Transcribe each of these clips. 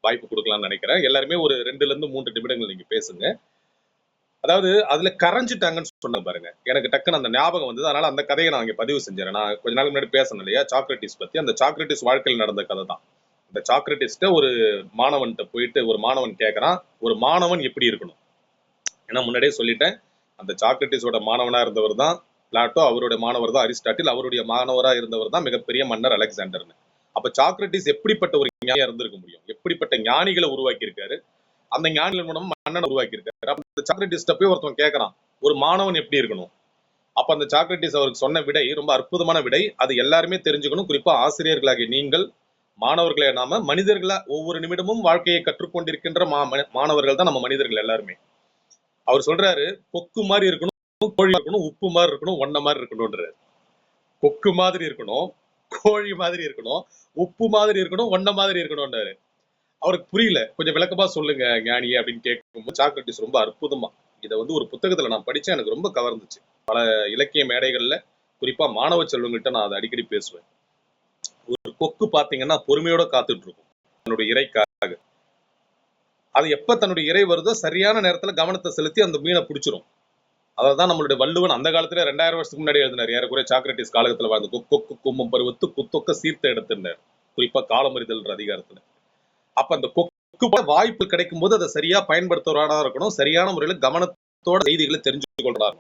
வாய்ப்பு கொடுக்கலாம்னு நினைக்கிறேன். எல்லாருமே ஒரு 2ல இருந்து 3 நிமிடங்கள் நீங்க பேசுங்க. அதாவது அதுல கரைஞ்சிட்டாங்கன்னு சொன்ன பாருங்க. எனக்கு டக்குன்னு அந்த ஞாபகம் வந்தது. அதனால அந்த கதையை நான் இங்க பதிவு செஞ்சேன். நான் கொஞ்ச நாள் முன்னாடி பேசணும் இல்லையா சாக்ரட்டிஸ் பத்தி. அந்த சாக்ரட்டிஸ் வாழ்க்கையில் நடந்த கதை தான். இந்த சாக்ரட்டிஸ்ட ஒரு மாணவன்கிட்ட போயிட்டு ஒரு மாணவன் கேட்கறான், ஒரு மாணவன் எப்படி இருக்கணும்? ஏன்னா முன்னாடியே சொல்லிட்டேன். அந்த சாக்ரட்டிஸோட மாணவனா இருந்தவர் தான் பிளாட்டோ, அவருடைய மாணவர் தான் அரிஸ்டாட்டில், அவருடைய மாணவரா இருந்தவர் தான் மிகப்பெரிய மன்னர் அலெக்சாண்டர்னு. அப்ப சாக்ரட்டிஸ் எப்படிப்பட்ட ஒரு ஞானியா இருந்திருக்க முடியும்? எப்படிப்பட்ட ஞானிகளை உருவாக்கி இருக்காரு? அந்த ஞானிகள் மூலம் மன்னனை உருவாக்கி இருக்காரு. அப்ப அந்த சாக்ரட்டிஸ்ட போய் ஒருத்தன் கேட்கறான், ஒரு மாணவன் எப்படி இருக்கணும்? அப்ப அந்த சாக்ரட்டிஸ் அவருக்கு சொன்ன விடை ரொம்ப அற்புதமான விடை. அது எல்லாருமே தெரிஞ்சுக்கணும். குறிப்பா ஆசிரியர்களாகிய நீங்கள், மாணவர்களே நாம மனிதர்களா ஒவ்வொரு நிமிடமும் வாழ்க்கையை கற்றுக்கொண்டிருக்கின்ற மாணவர்கள் தான் நம்ம மனிதர்கள் எல்லாருமே. அவர் சொல்றாரு, கொக்கு மாதிரி இருக்கணும், கோழி இருக்கணும், உப்பு மாதிரி இருக்கணும், ஒன்ன மாதிரி இருக்கணும்ன்றாரு. கொக்கு மாதிரி இருக்கணும், கோழி மாதிரி இருக்கணும், உப்பு மாதிரி இருக்கணும், ஒன்ன மாதிரி இருக்கணும்ன்றாரு. அவருக்கு புரியல. கொஞ்சம் விளக்கமா சொல்லுங்க ஞானியே அப்படின்னு கேட்கும்போது சாக்ரட்டிஸ் ரொம்ப அற்புதமா இதை வந்து ஒரு புத்தகத்துல நான் படிச்சேன். எனக்கு ரொம்ப கவர்ந்துச்சு. பல இலக்கிய மேடைகள்ல குறிப்பா மாணவ செல்வங்கள்ட்ட நான் அதை அடிக்கடி பேசுவேன். ஒரு கொக்கு பாத்தீங்கன்னா பொறுமையோட காத்துட்டு இருக்கும் தன்னுடைய இறைக்காக. அது எப்ப தன்னுடைய இறை வருதோ சரியான நேரத்துல கவனத்தை செலுத்தி அந்த மீனை பிடிச்சிரும். அதான் நம்மளுடைய வள்ளுவன் அந்த காலத்துல 2000 வருஷத்துக்கு முன்னாடி எழுதினார். ஏறக்குறைய சாக்ரட்டிஸ் காலத்துல வாழ்ந்த கொக்கு கும்பம் பருவத்து குத்தொக்க சீர்த்த எடுத்துனார். குறிப்பா காலமறிதல் அதிகாரத்துல. அப்ப அந்த கொக்கு வாய்ப்பு கிடைக்கும் போது அதை சரியா பயன்படுத்துறவராக இருக்கணும். சரியான முறையில கவனத்தோட செய்திகளை தெரிஞ்சு கொள்றாரு.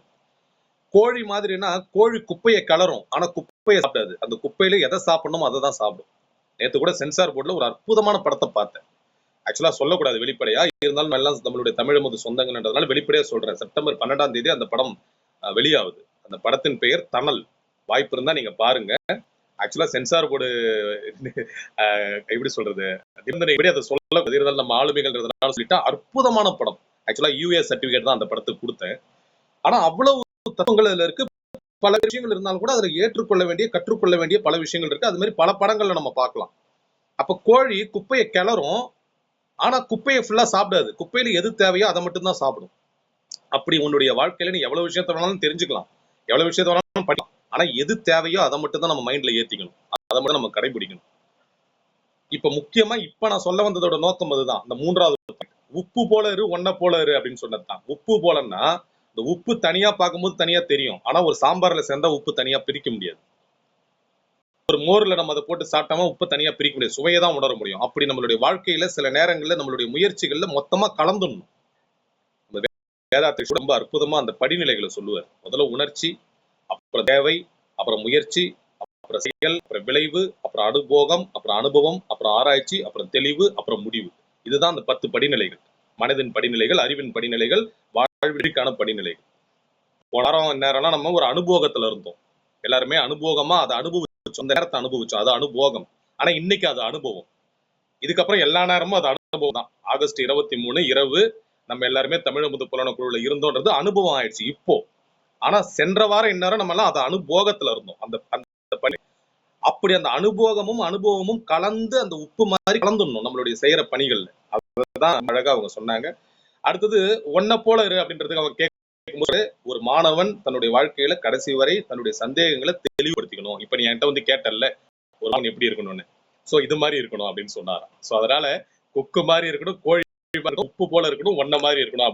கோழி மாதிரினா கோழி குப்பையை கலரும், ஆனா குப்பையை சாப்பிடாது. அந்த குப்பையில எதை சாப்பிடணுமோ அதை தான் சாப்பிடும். நேத்து கூட சென்சார் போர்டுல ஒரு அற்புதமான படத்தை பார்த்தேன். ஆக்சுவலா சொல்லக்கூடாது வெளிப்படையா, இருந்தாலும் எல்லாம் நம்மளுடைய தமிழ் முது சொந்தங்கள்ன்றதுனால வெளிப்படையா சொல்றேன். செப்டம்பர் 12ஆம் தேதி அந்த படம் வெளியாகுது. அந்த படத்தின் பெயர் தணல். வாய்ப்பு இருந்தா நீங்க பாருங்க. ஆக்சுவலா சென்சார் போர்டு எப்படி சொல்றது, நிபந்தனைப்படி அதை சொல்ல இருந்தாலும் நம்ம ஆளுமைகள்ன்றதுனால சொல்லிட்டா அற்புதமான படம். ஆக்சுவலா யூஏ சர்டிபிகேட் தான் அந்த படத்துக்கு கொடுத்தேன். ஆனா அவ்வளவு தத்துவங்கள் அதுல இருக்கு. பல விஷயங்கள் இருந்தாலும் கூட அதுல ஏற்றுக்கொள்ள வேண்டிய கற்றுக்கொள்ள வேண்டிய பல விஷயங்கள் இருக்கு. அது மாதிரி பல படங்கள்ல நம்ம பார்க்கலாம். அப்ப கோழி குப்பையை கிளறும், ஆனா குப்பையை ஃபுல்லா சாப்பிடாது. குப்பையில எது தேவையோ அதை மட்டும் தான் சாப்பிடும். அப்படி உன்னுடைய வாழ்க்கையில நீ எவ்வளவு விஷயத்த வேணாலும் தெரிஞ்சுக்கலாம், எவ்வளவு விஷயத்த வேணாலும் படிக்கலாம். ஆனா எது தேவையோ அதை மட்டும் தான் நம்ம மைண்ட்ல ஏத்திக்கணும். அதை மட்டும் நம்ம கடைபிடிக்கணும். இப்ப முக்கியமா இப்ப நான் சொல்ல வந்ததோட நோக்கம் அதுதான். இந்த 3வது உப்பு போல இரு, ஒன்ன போல இரு அப்படின்னு சொன்னதுதான். உப்பு போலன்னா இந்த உப்பு தனியா பார்க்கும்போது தனியா தெரியும். ஆனா ஒரு சாம்பார்ல சேர்ந்தா உப்பு தனியா பிரிக்க முடியாது. ஒரு மோர்ல நம்ம அதை போட்டு சாப்பிட்டாம உப்பு தனியா பிரிக்க முடியாது. சுவையை தான் உணர முடியும். அப்படி நம்மளுடைய வாழ்க்கையில சில நேரங்கள்ல நம்மளுடைய முயற்சிகள்ல மொத்தமா கலந்துடணும். வேதாத்திரி ரொம்ப அற்புதமா அந்த படிநிலைகளை சொல்லுவார். முதல்ல உணர்ச்சி, அப்புறம் தேவை, அப்புறம் முயற்சி, அப்புறம் செயல், அப்புறம் விளைவு, அப்புறம் அனுபோகம், அப்புறம் அனுபவம், அப்புறம் ஆராய்ச்சி, அப்புறம் தெளிவு, அப்புறம் முடிவு. இதுதான் அந்த 10 படிநிலைகள். மனதின் படிநிலைகள், அறிவின் படிநிலைகள், வாழ்விற்கான படிநிலைகள். போன நேரம்லாம் நம்ம ஒரு அனுபோகத்துல இருந்தோம். எல்லாருமே அனுபோகமா அதை அனுபவிச்சோம். அந்த நேரத்தை அனுபவிச்சோம். அது அனுபோகம். ஆனா இன்னைக்கு அது அனுபவம். இதுக்கப்புறம் எல்லா நேரமும் அது அனுபவம் தான். ஆகஸ்ட் 23 இரவு நம்ம எல்லாருமே தமிழ் முது புலன குழுல இருந்தோன்றது அனுபவம் ஆயிடுச்சு இப்போ. ஆனா சென்ற வாரம் இந்நேரம் நம்ம எல்லாம் அது அனுபோகத்துல இருந்தோம். அந்த அப்படி அந்த அனுபவமும் அனுபவமும் கலந்து அந்த உப்பு மாதிரி கலந்துடணும் நம்மளுடைய செய்யற பணிகள்ல. அதுதான் அழகா அவங்க சொன்னாங்க. அடுத்தது ஒன்ன போல இரு அப்படின்றதுக்கு அவங்க கேட்கும்போது ஒரு மாணவன் தன்னுடைய வாழ்க்கையில கடைசி வரை தன்னுடைய சந்தேகங்களை தெளிவுபடுத்திக்கணும். இப்ப நீ என்கிட்ட வந்து கேட்டல்ல ஒரு மாணவன் எப்படி இருக்கணும்னு, சோ இது மாதிரி இருக்கணும் அப்படின்னு சொன்னாராம். சோ அதனால கொக்கு மாதிரி இருக்கணும், கோழி மாதிரி இருக்கணும், உப்பு போல இருக்கணும், ஒன்ன மாதிரி இருக்கணும்.